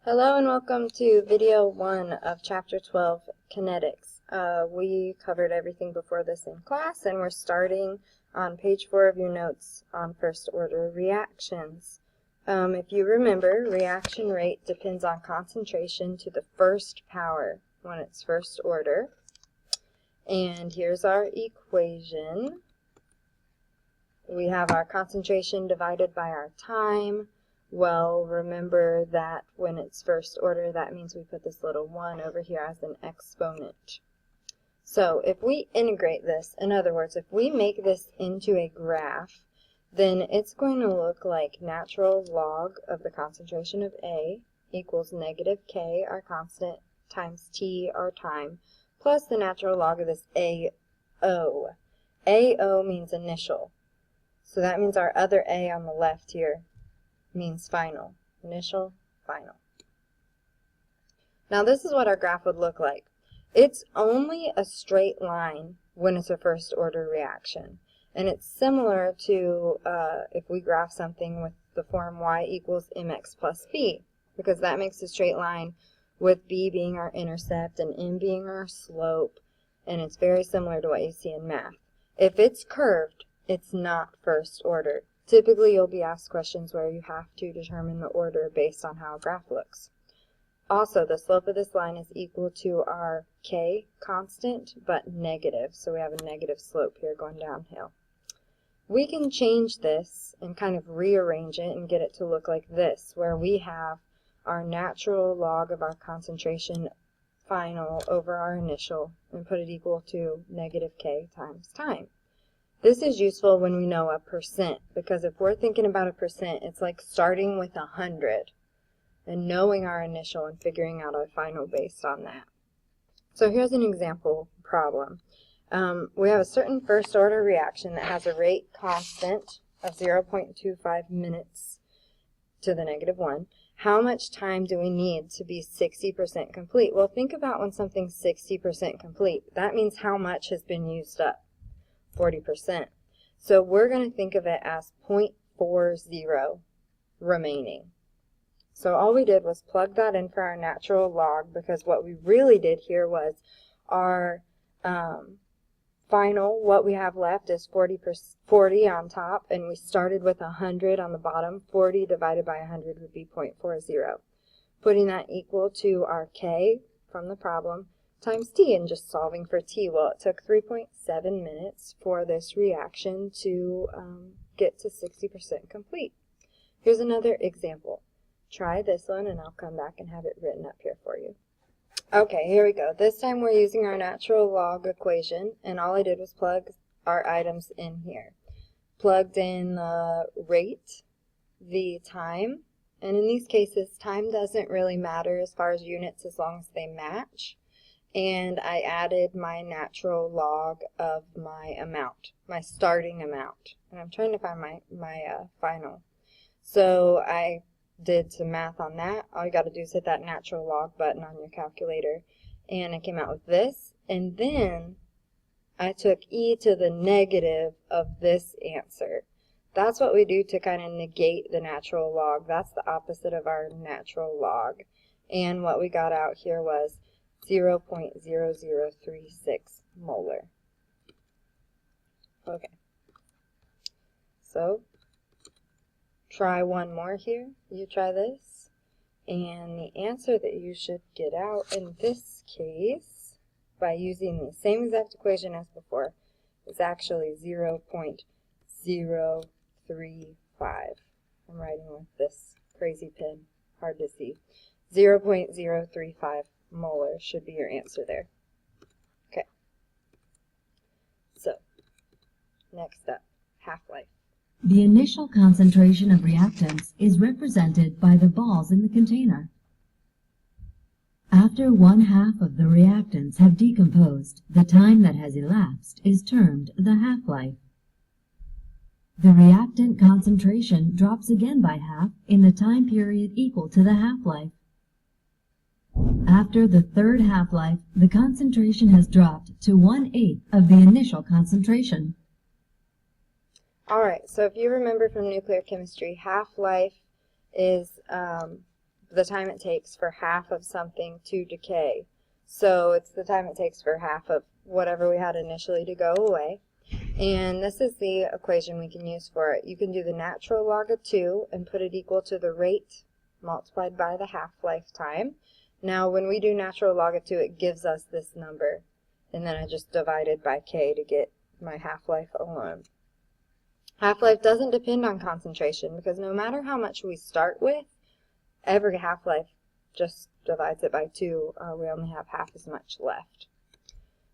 Hello and welcome to video 1 of chapter 12, Kinetics. We covered everything before this in class, and we're starting on page 4 of your notes on first order reactions. If you remember, reaction rate depends on concentration to the first power when it's first order. And here's our equation. We have our concentration divided by our time. Well, remember that when it's first order, that means we put this little 1 over here as an exponent. So if we integrate this, in other words, if we make this into a graph, then it's going to look like natural log of the concentration of A equals negative K, our constant, times T, our time, plus the natural log of this AO. AO means initial. So that means our other A on the left here means final. Initial, final. Now this is what our graph would look like. It's only a straight line when it's a first order reaction. And it's similar to if we graph something with the form y equals mx plus b, because that makes a straight line with b being our intercept and m being our slope, and it's very similar to what you see in math. If it's curved, it's not first order. Typically, you'll be asked questions where you have to determine the order based on how a graph looks. Also, the slope of this line is equal to our k constant, but negative. So we have a negative slope here going downhill. We can change this and kind of rearrange it and get it to look like this, where we have our natural log of our concentration final over our initial and put it equal to negative k times time. This is useful when we know a percent, because if we're thinking about a percent, it's like starting with 100 and knowing our initial and figuring out our final based on that. So here's an example problem. We have a certain first order reaction that has a rate constant of 0.25 minutes to the negative 1. How much time do we need to be 60% complete? Well, think about when something's 60% complete. That means how much has been used up. 40%. So we're going to think of it as 0.40 remaining. So all we did was plug that in for our natural log, because what we really did here was our final, what we have left is 40 on top, and we started with 100 on the bottom. 40 divided by 100 would be 0.40. Putting that equal to our K from the problem times T, and just solving for T. Well, it took 3.7 minutes for this reaction to get to 60% complete. Here's another example. Try this one, and I'll come back and have it written up here for you. Okay, here we go. This time we're using our natural log equation, and all I did was plug our items in here. Plugged in the rate, the time, and in these cases, time doesn't really matter as far as units as long as they match. And I added my natural log of my amount, my starting amount. And I'm trying to find my final. So I did some math on that. All you got to do is hit that natural log button on your calculator. And I came out with this. And then I took e to the negative of this answer. That's what we do to kind of negate the natural log. That's the opposite of our natural log. And what we got out here was 0.0036 molar. Okay. So, try one more here. You try this. And the answer that you should get out in this case, by using the same exact equation as before, is actually 0.035. I'm writing with this crazy pen. Hard to see. 0.035 molar should be your answer there. Okay. So, next up, half-life. The initial concentration of reactants is represented by the balls in the container. After 1/2 of the reactants have decomposed, the time that has elapsed is termed the half-life. The reactant concentration drops again by half in the time period equal to the half-life. After the third half-life, the concentration has dropped to 1/8 of the initial concentration. Alright, so if you remember from nuclear chemistry, half-life is the time it takes for half of something to decay. So it's the time it takes for half of whatever we had initially to go away. And this is the equation we can use for it. You can do the natural log of 2 and put it equal to the rate multiplied by the half-life time. Now when we do natural log of 2, it gives us this number. And then I just divided by k to get my half-life alone. Half-life doesn't depend on concentration because no matter how much we start with, every half-life just divides it by 2. We only have half as much left.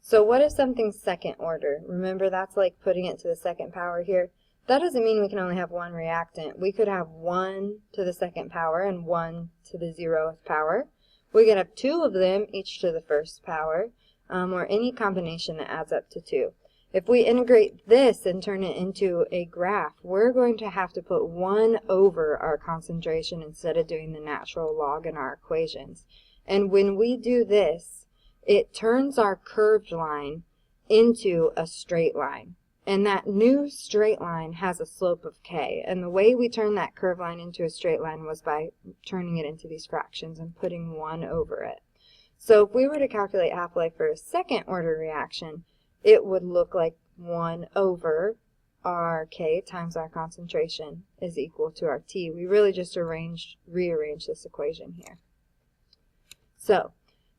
So what if something's second order? Remember, that's like putting it to the second power here. That doesn't mean we can only have one reactant. We could have 1 to the second power and 1 to the 0th power. We could have 2 of them, each to the first power, or any combination that adds up to 2. If we integrate this and turn it into a graph, we're going to have to put 1 over our concentration instead of doing the natural log in our equations. And when we do this, it turns our curved line into a straight line. And that new straight line has a slope of k. And the way we turn that curved line into a straight line was by turning it into these fractions and putting 1 over it. So if we were to calculate half-life for a second order reaction, it would look like 1 over our k times our concentration is equal to our t. We really just rearranged this equation here. So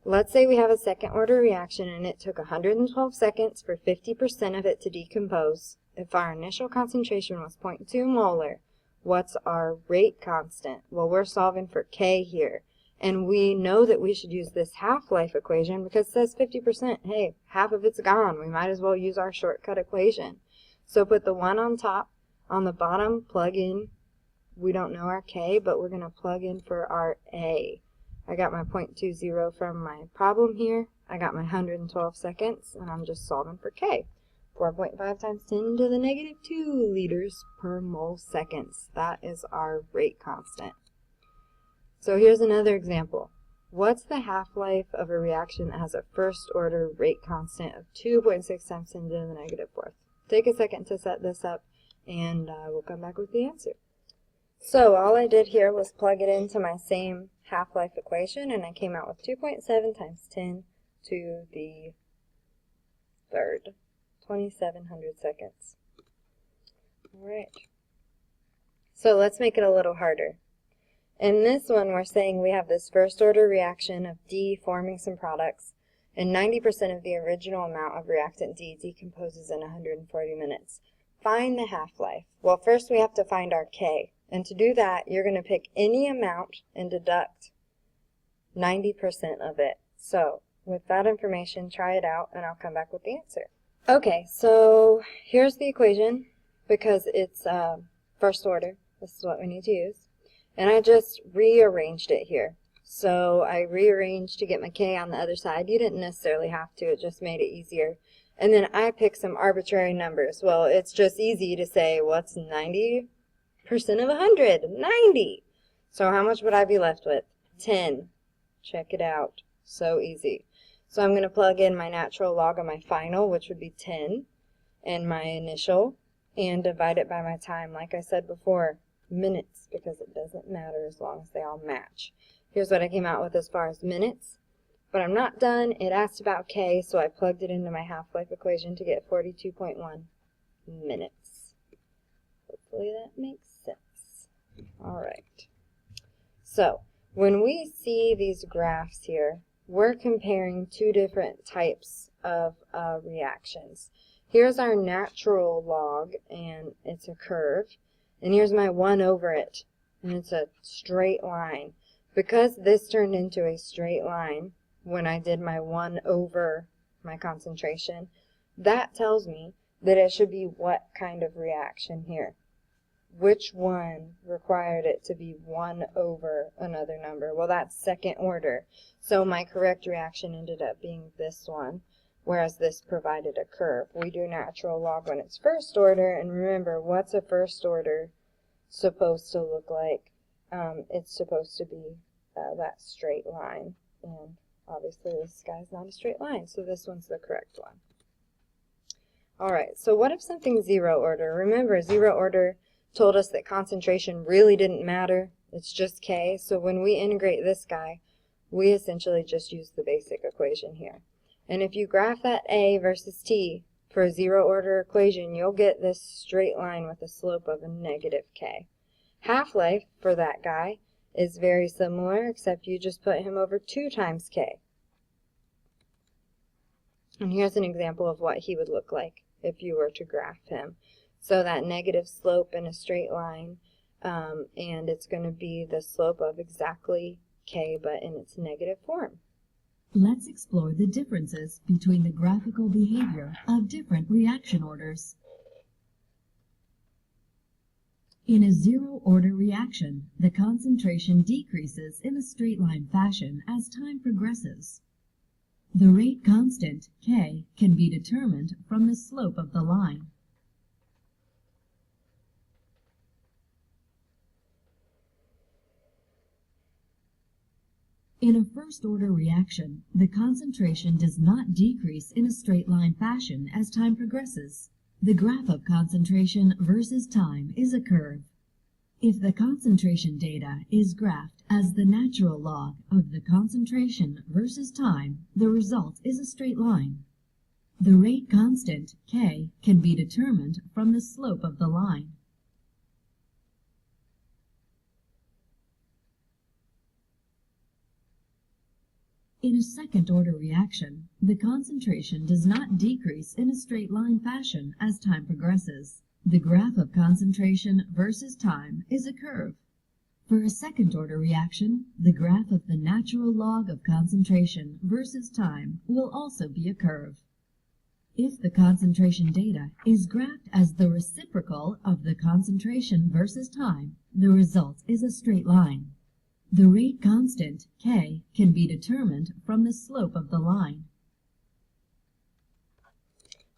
let's say we have a second order reaction and it took 112 seconds for 50% of it to decompose. If our initial concentration was 0.2 molar, what's our rate constant? Well, we're solving for k here. And we know that we should use this half-life equation because it says 50%. Hey, half of it's gone. We might as well use our shortcut equation. So put the 1 on top. On the bottom, plug in. We don't know our k, but we're going to plug in for our a. I got my 0.20 from my problem here. I got my 112 seconds, and I'm just solving for k. 4.5 times 10 to the negative 2 liters per mole seconds. That is our rate constant. So here's another example. What's the half-life of a reaction that has a first-order rate constant of 2.6 times 10 to the negative 4th? Take a second to set this up, and we'll come back with the answer. So all I did here was plug it into my same half-life equation, and I came out with 2.7 times 10 to the 3rd, 2,700 seconds. All right. So let's make it a little harder. In this one, we're saying we have this first-order reaction of D forming some products, and 90% of the original amount of reactant D decomposes in 140 minutes. Find the half-life. Well, first we have to find our K, and to do that, you're going to pick any amount and deduct 90% of it. So, with that information, try it out, and I'll come back with the answer. Okay, so here's the equation, because it's first order. This is what we need to use. And I just rearranged it here. So I rearranged to get my k on the other side. You didn't necessarily have to, it just made it easier. And then I picked some arbitrary numbers. Well, it's just easy to say, what's 90% of 100? 90! So how much would I be left with? 10. Check it out. So easy. So I'm going to plug in my natural log of my final, which would be 10, and my initial, and divide it by my time. Like I said before, minutes, because it doesn't matter as long as they all match. Here's what I came out with as far as minutes. But I'm not done. It asked about K, so I plugged it into my half-life equation to get 42.1 minutes. Hopefully that makes sense. Alright. So, when we see these graphs here, we're comparing two different types of reactions. Here's our natural log, and it's a curve. And here's my 1 over it, and it's a straight line. Because this turned into a straight line when I did my 1 over my concentration, that tells me that it should be what kind of reaction here. Which one required it to be 1 over another number? Well, that's second order. So my correct reaction ended up being this one, whereas this provided a curve. We do natural log when it's first order, and remember, what's a first order supposed to look like? It's supposed to be that straight line, and obviously this guy's not a straight line, so this one's the correct one. Alright, so what if something's zero order? Remember, zero order told us that concentration really didn't matter. It's just K. So when we integrate this guy, we essentially just use the basic equation here. And if you graph that A versus T for a zero order equation, you'll get this straight line with a slope of a negative K. Half-life for that guy is very similar, except you just put him over 2 times K. And here's an example of what he would look like if you were to graph him. So that negative slope in a straight line, and it's going to be the slope of exactly K, but in its negative form. Let's explore the differences between the graphical behavior of different reaction orders. In a zero-order reaction, the concentration decreases in a straight-line fashion as time progresses. The rate constant, K, can be determined from the slope of the line. In a first-order reaction, the concentration does not decrease in a straight-line fashion as time progresses. The graph of concentration versus time is a curve. If the concentration data is graphed as the natural log of the concentration versus time, the result is a straight line. The rate constant, K, can be determined from the slope of the line. In a second-order reaction, the concentration does not decrease in a straight-line fashion as time progresses. The graph of concentration versus time is a curve. For a second-order reaction, the graph of the natural log of concentration versus time will also be a curve. If the concentration data is graphed as the reciprocal of the concentration versus time, the result is a straight line. The rate constant, K, can be determined from the slope of the line.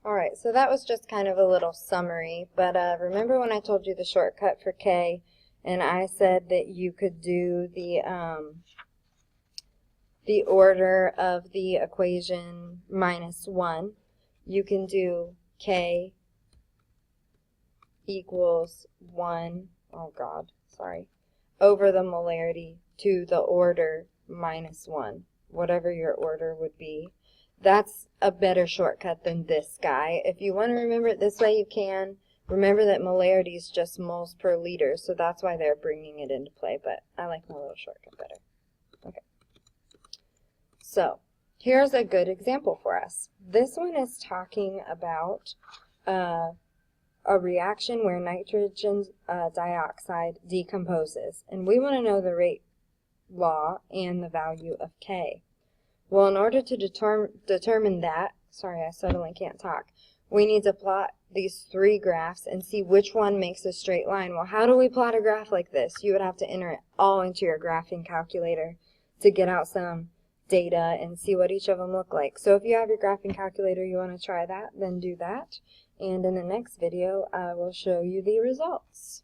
Alright, so that was just kind of a little summary, but remember when I told you the shortcut for K, and I said that you could do the order of the equation minus 1. You can do K equals 1, over the molarity to the order minus 1, whatever your order would be. That's a better shortcut than this guy. If you want to remember it this way, you can. Remember that molarity is just moles per liter, so that's why they're bringing it into play, but I like my little shortcut better. Okay. So, here's a good example for us. This one is talking about a reaction where nitrogen dioxide decomposes, and we want to know the rate law and the value of K. Well, in order to determine that, sorry, I suddenly can't talk, we need to plot these 3 graphs and see which one makes a straight line. Well, how do we plot a graph like this? You would have to enter it all into your graphing calculator to get out some data and see what each of them look like. So if you have your graphing calculator, you want to try that, then do that. And in the next video, I will show you the results.